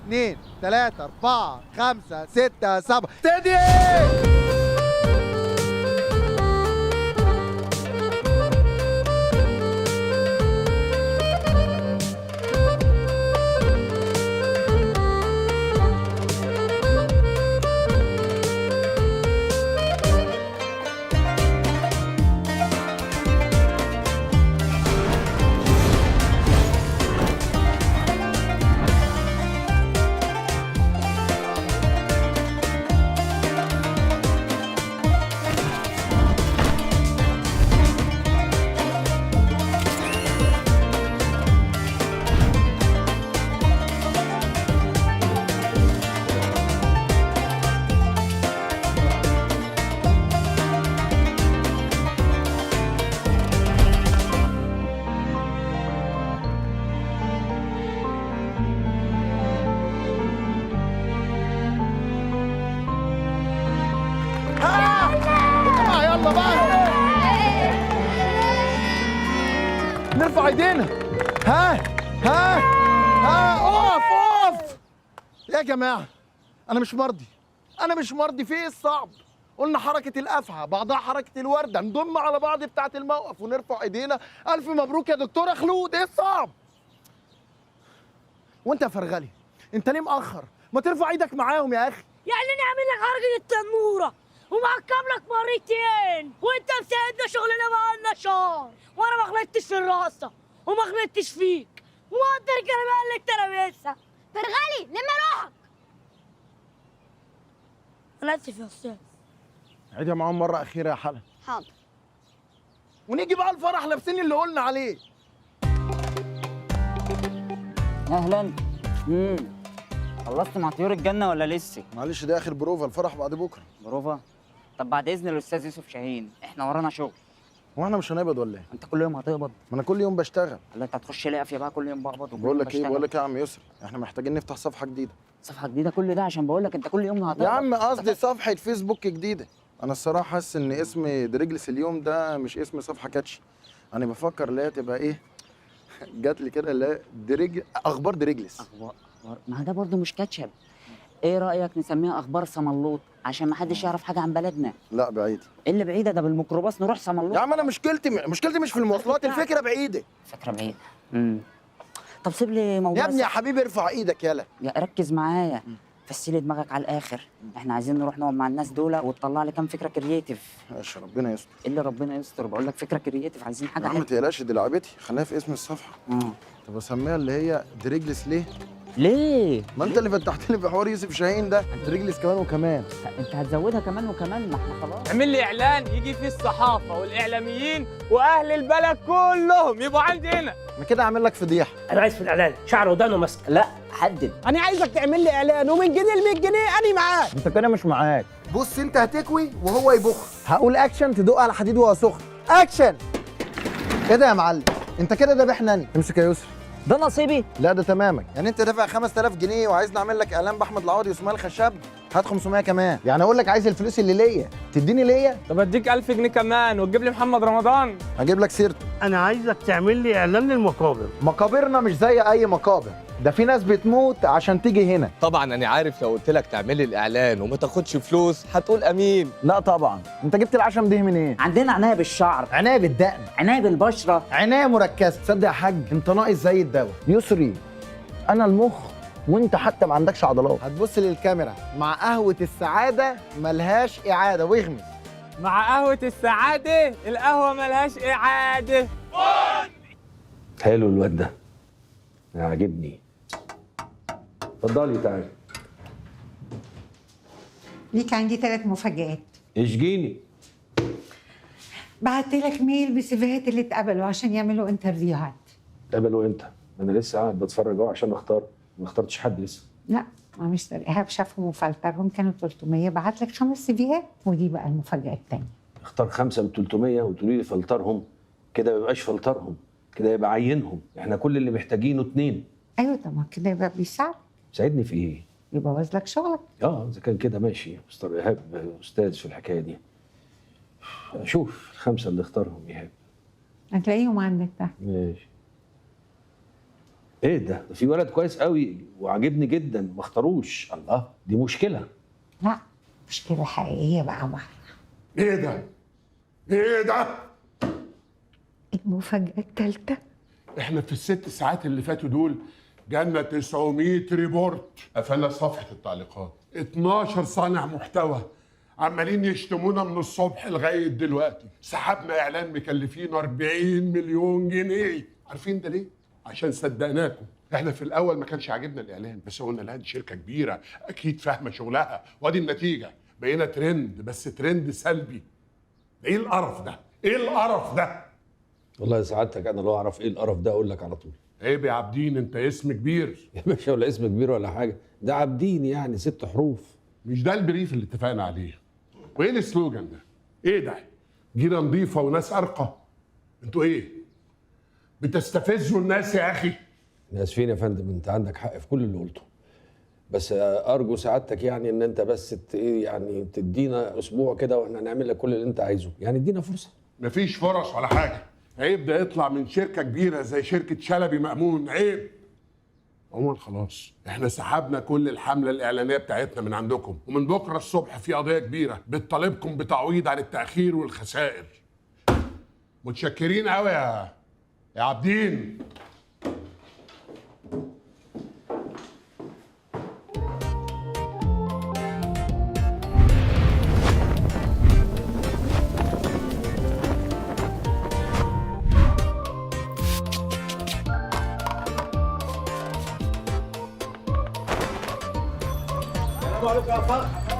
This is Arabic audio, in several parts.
2 3 4 5 6 7 ابتدي. يلا بقى نرفع ايدينا. ها اقف يا جماعه. انا مش مرضي في ايه الصعب؟ قلنا حركه الافعى بعضها حركه الورده، نضم على بعض بتاعه الموقف ونرفع ايدينا. الف مبروك يا دكتوره خلود. ايه الصعب؟ وانت يا فرغلي انت ليه مأخر؟ ما ترفع ايدك معاهم يا اخي. يعني نعمل لك حركه التنوره ومعكب لك مرتين وانت مساعدنا شغلنا بقالنا شهر، وانا ما غلطتش في الرقصه وما غلطتش فيك ومقدر كلام قال لك ترابيزه. فرغلي لما روحك. انا اسف يا استاذ. عيدها معاهم مره اخيره يا حلا. حاضر. ونيجي بقى الفرح لابسين اللي قلنا عليه. اهلا. خلصت مع طيور الجنه ولا لسه؟ معلش ده اخر بروفا، الفرح بعد بكره. بروفا؟ طب بعد اذن الاستاذ يوسف شاهين احنا ورانا شغل. هو احنا مش هنقبض ولا ايه؟ انت كل يوم هتقبض؟ ما انا كل يوم بشتغل. ولا انت هتخش لقفيه بقى كل يوم بقبض وكل بقول يوم لك ايه يا عم يسري، احنا محتاجين نفتح صفحه جديده. صفحه جديده؟ كل ده عشان بقول لك انت كل يوم هتقبض. يا عم قصدي صفحه فيسبوك جديده. انا الصراحه حاسس ان اسم دريجلس اليوم ده مش اسم صفحه كاتشي. انا بفكر لا تبقى ايه جات لي كده لا اخبار دريجلس. اخبار ما ده برضه مش كاتشب. ايه رايك نسميها اخبار صملوط عشان ما حدش يعرف حاجه عن بلدنا؟ لا بعيد. ايه اللي بعيده؟ ده بالميكروباص نروح صملوط. يا عم انا مشكلتي مش في المواصلات، الفكره بعيده. فكره بعيده. طب سيب لي موضوع يا ابني يا حبيبي ارفع ايدك يلا. يا ركز معايا. فسيلي دماغك على الاخر. احنا عايزين نروح نقعد مع الناس دول وتطلع لي كام فكره كرييتيف. ماشي ربنا يستر. ايه اللي ربنا يستر؟ بقول لك فكره كرييتيف، عايزين حاجه يا عم ما تقلقش دي لعبتي، خليها في اسم الصفحه. طب اسميها اللي هي دريجلس ليه؟ ليه؟ ما انت اللي فتحت لي في حوار يوسف شاهين ده. دريجلس كمان وكمان. انت هتزودها كمان وكمان، ما احنا خلاص. اعمل لي اعلان يجي فيه الصحافه والاعلاميين واهل البلد كلهم يبقوا عندي هنا. ما كده اعمل لك فضيحه. انا عايز في الاعلان شعر ودانه ماسكه. لا حدد. انا عايزك تعمل لي اعلان ومن جنيه ل 100 جنيه انا معاك. انت كده مش معاك. بص انت هتكوي وهو يبخ. هقول اكشن تدق على حديد وهو سخن. اكشن كده يا معلم. انت كده ذبحني. امسك يا يسري. ده نصيبي؟ لا ده تمامك. يعني انت دافع 5000 جنيه وعايزني اعمل لك اعلان باحمد العوضي واسماعيل خشاب؟ هات 500 كمان. يعني اقول لك عايز الفلوس اللي ليا تديني ليا؟ طب اديك 1000 جنيه كمان وتجيب لي محمد رمضان. هجيب لك سيرته. انا عايزك تعمل لي اعلان للمقابر. مقابرنا مش زي اي مقابر، ده في ناس بتموت عشان تيجي هنا. طبعا انا عارف لو قلت لك تعمل لي الاعلان وما تاخدش فلوس هتقول امين. لا طبعا. انت جبت العشم دي منين؟ عندنا عنايه بالشعر، عنايه بالدقن، عنايه بالبشره، عنايه مركزه. تصدق يا حاج انت ناقص زي الدواء. يسري انا المخ وانت حتى ما عندكش عضلات. هتبص للكاميرا مع قهوه السعاده ملهاش اعاده واغمس. مع قهوه السعاده القهوه ملهاش اعاده. حلو الواد ده عاجبني. اتفضلي تعالي. ليك عندي 3 مفاجآت. اشجيني. بعت لك ميل بسيفيهات اللي اتقبلوا عشان يعملوا انترفيوهات. قبلوا امتى؟ انا لسه قاعد بتفرج اهو عشان اختار، ما اخترتش حد لسه. لا ما مستر ايهاب شافهم وفلترهم كانوا 300. بعت لك 5 سيفيهات ودي بقى المفاجأة الثانية. اختار 5 من 300 وتقولي لي فلترهم؟ كده ما يبقاش فلترهم، كده يبقى عينهم. احنا كل اللي محتاجينه 2. ايوه طبعا كده يبقى بيساعد. ساعدني في ايه؟ يبوظ لك شغلك. اذا كان كده ماشي. مستر ايهاب استاذ في الحكايه دي. شوف ال5 اللي اختارهم ايهاب. هتلاقيهم عندك تحت. ماشي. ايه ده في ولد كويس قوي وعاجبني جدا ما اختاروش. الله، دي مشكله. لا، مشكلة حقيقية بقى مرة. ايه ده؟ ايه ده؟ المفاجأة التالتة. احنا في ال6 ساعات اللي فاتوا دول جالنا 900 ريبورت. قفلنا صفحة التعليقات، 12 صانع محتوى عمالين يشتمونا من الصبح لغاية دلوقتي. سحبنا اعلان مكلفينه 40 مليون جنيه. عارفين ده ليه؟ عشان صدقناكم. احنا في الاول ما كانش عاجبنا الاعلان، بس قلنا لا دي شركة كبيرة اكيد فاهمة شغلها، وادي النتيجة بقينا ترند، بس ترند سلبي. ايه القرف ده؟ ايه القرف ده؟ والله سعادتك انا لو اعرف ايه القرف ده اقول لك على طول. عيب يا عابدين، انت اسم كبير. يا باشا ولا اسم كبير ولا حاجه، ده عابدين يعني 6 حروف. مش ده البريف اللي اتفقنا عليه. وايه السلوجان ده؟ ايه ده؟ جيرة نظيفة وناس أرقى. انتوا ايه؟ بتستفزوا الناس يا اخي. اسفين يا فندم، انت عندك حق في كل اللي قلته، بس ارجو سعادتك يعني ان انت بس ايه يعني تدينا اسبوع كده واحنا هنعمل لك كل اللي انت عايزه، يعني ادينا فرصه. مفيش فرص ولا حاجة. عيب ده يطلع من شركة كبيرة زي شركة شلبي مأمون، عيب. عموما خلاص احنا سحبنا كل الحملة الإعلانية بتاعتنا من عندكم، ومن بكرة الصبح في قضية كبيرة بتطالبكم بتعويض عن التأخير والخسائر. متشكرين قوي يا عابدين.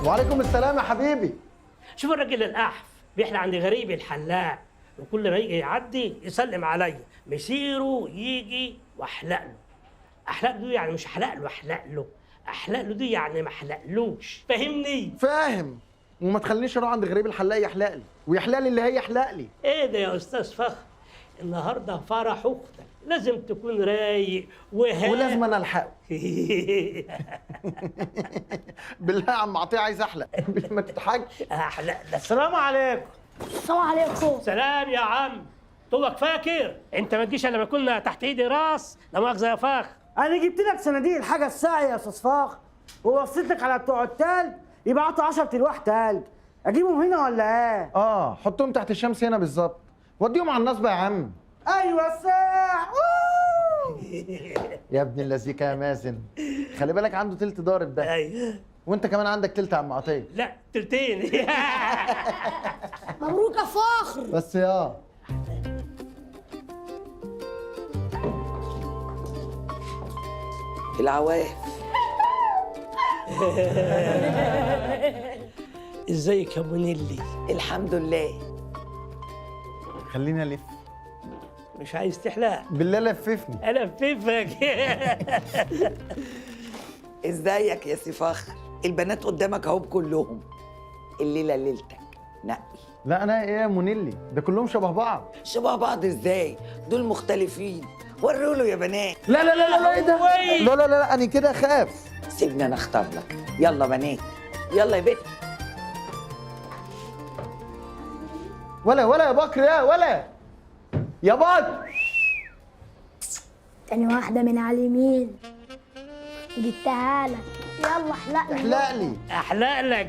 وعليكم السلام يا حبيبي. شوف الراجل الأحف بيحلى عند غريب الحلاق، وكل ما يجي يعدي يسلم عليا، مسيره يجي واحلق له. احلق له يعني مش احلق له، احلق له. احلق له دي يعني ما احلقلوش، فاهمني؟ فاهم. وما تخلينيش اروح عند غريب الحلاق يحلق لي ويحلق لي اللي هي يحلق لي. ايه ده يا استاذ فخر؟ النهارده فرح اختك، لازم تكون رايق ولازم انا الحقه. بالله يا عم عطيه عايز احلق. ما تضحكش. احلق لك. السلام عليكم. السلام عليكم. سلام يا عم. طولك فاكر انت ما تجيش الا لما كنا تحت ايدي راس، لا مؤاخذه يا فخر. انا جبت لك صناديق الحاجه الساعه يا استاذ فخر، ووصيت لك على بتوع التلج يبعتوا 10 ألواح تلج. اجيبهم هنا ولا ايه؟ حطهم تحت الشمس هنا بالظبط، وديهم على النصب يا عم. ايوه الساعه. يا ابن اللذيكه يا مازن، خلي بالك عنده تلت ضارب ده. ايوه. وانت كمان عندك تلت يا عم عطيه. لا تلتين. مبروك يا فخر. بس يا العواف. ازيك يا بونيلي؟ الحمد لله. خليني الف. مش عايز تحلق؟ بالله لففني. الففك. ازيك يا سي فخر؟ البنات قدامك اهو كلهم. الليله ليلتك نقي. لا انا ايه يا مونيلي، ده كلهم شبه بعض. شبه بعض ازاي؟ دول مختلفين. وروا له يا بنات. لا لا لا لا ايه ده؟ لا لا لا انا كده اخاف. سيبني انا اختار لك. يلا بنات، يلا يا بنت. ولا يا بكر، يا بكر. تاني واحدة من على اليمين. جبتها لك. يلا احلق لي. احلق لي. احلق لك.